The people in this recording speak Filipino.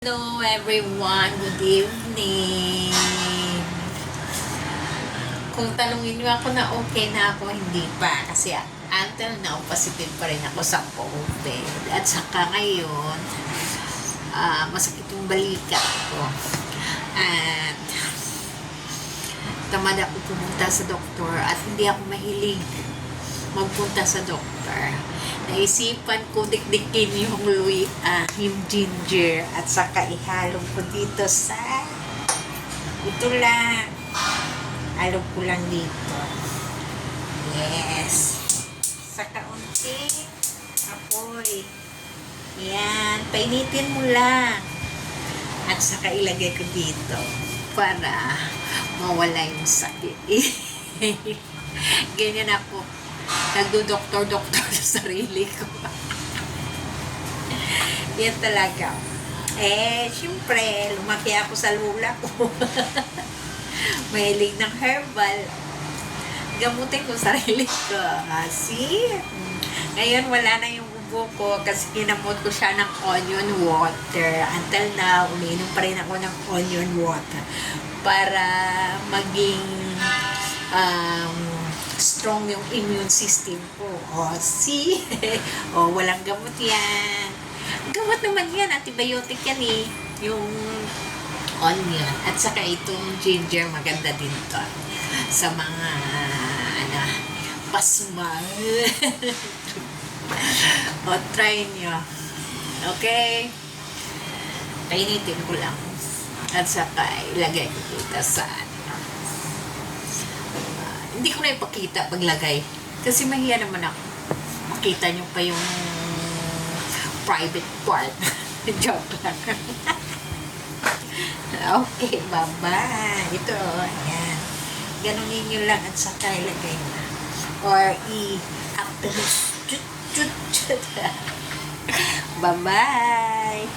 Hello everyone, good evening. Kung tanungin niyo ako na okay na ako, hindi pa. Kasi until now, positive pa rin ako sa COVID. At saka ngayon, masakit yung balikat ko. At tamad ako pumunta sa doktor at hindi ako mahilig magpunta sa doktor. Naisipan ko dikdikin yung yung ginger at saka ihalong ko dito sa ito lang. Halong ko lang dito. Yes. Sa kaunting apoy. Yan. Painitin mo lang. At saka ilagay ko dito para mawala yung sakit. Ganyan ako. Nagdo-doktor-doktor sa sarili ko. Yan talaga. Siyempre, lumaki ako sa lula ko. Mahilig ng herbal. Gamutin ko sarili ko. See? Ngayon, wala na yung ubo ko kasi ginamot ko siya ng onion water. Until now, umiinom pa rin ako ng onion water para maging strong yung immune system ko. See? Walang gamot yan. Gamot naman yan. Antibiotic yan eh. Yung onion. At saka itong ginger, maganda din to. Sa mga, pasma. Try nyo. Okay? Painitin ko lang. At saka ilagay ko dito sa hindi ko na ipakita paglagay. Kasi mahiya naman ako. Makita nyo pa yung private part. Joke lang. Okay, bye-bye. Ito, ayan. Ganunin nyo lang at saka ilagay na. Or i-upload. Bye-bye.